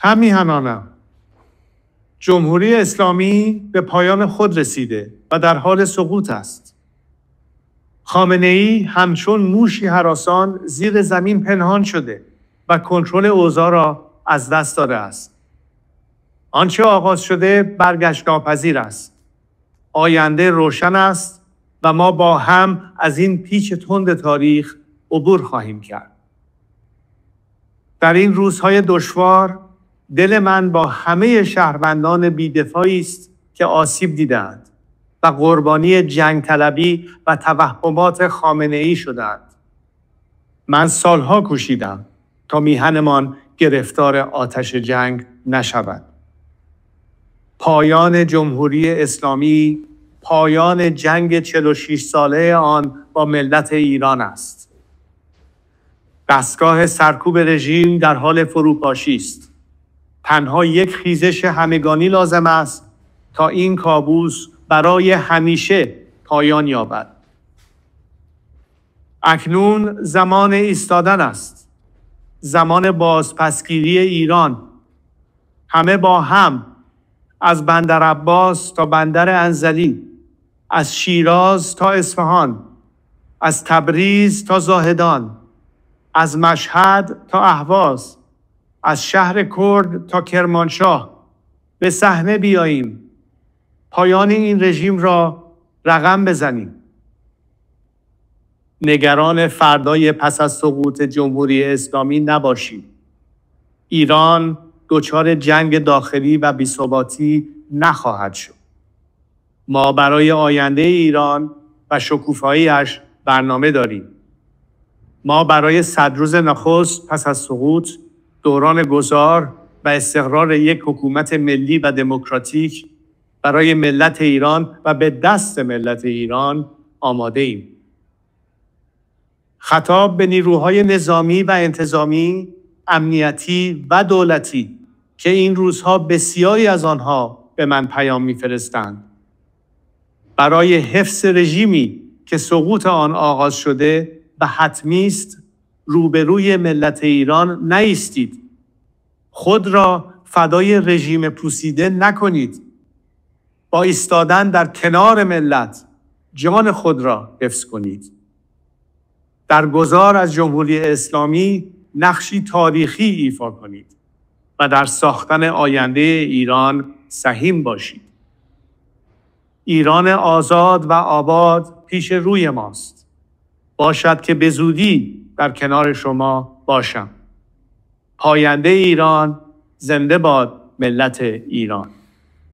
همیهنانم، جمهوری اسلامی به پایان خود رسیده و در حال سقوط است. خامنه‌ای همچون موشی هراسان زیر زمین پنهان شده و کنترل اوضاع را از دست داده است. آنچه آغاز شده برگشت ناپذیر است. آینده روشن است و ما با هم از این پیچ تند تاریخ عبور خواهیم کرد. در این روزهای دشوار دل من با همه شهروندان بی‌دفاعی است که آسیب دیدند و قربانی جنگ طلبی و توهمات خامنه‌ای شدند. من سالها کوشیدم تا میهنمان گرفتار آتش جنگ نشود. پایان جمهوری اسلامی پایان جنگ 46 ساله آن با ملت ایران است. دستگاه سرکوب رژیم در حال فروپاشی است. تنها یک خیزش همگانی لازم است تا این کابوس برای همیشه پایان یابد. اکنون زمان ایستادن است. زمان بازپسگیری ایران. همه با هم، از بندر عباس تا بندر انزلی، از شیراز تا اصفهان، از تبریز تا زاهدان، از مشهد تا اهواز، از شهر کرد تا کرمانشاه به صحنه بیاییم. پایان این رژیم را رقم بزنیم. نگران فردای پس از سقوط جمهوری اسلامی نباشید. ایران دچار جنگ داخلی و بی‌ثباتی نخواهد شد. ما برای آینده ایران و شکوفایی‌اش برنامه داریم. ما برای 100 روز نخست پس از سقوط، دوران گذار و استقرار یک حکومت ملی و دموکراتیک برای ملت ایران و به دست ملت ایران آماده ایم. خطاب به نیروهای نظامی و انتظامی، امنیتی و دولتی که این روزها بسیاری از آنها به من پیام می‌فرستند. برای حفظ رژیمی که سقوط آن آغاز شده و حتمی است، روبروی ملت ایران نایستید. خود را فدای رژیم پوسیده نکنید. با ایستادن در کنار ملت جان خود را حفظ کنید. در گذار از جمهوری اسلامی نقشی تاریخی ایفا کنید و در ساختن آینده ایران سهیم باشید. ایران آزاد و آباد پیش روی ماست. باشد که به زودی در کنار شما باشم. پاینده ایران، زنده باد ملت ایران.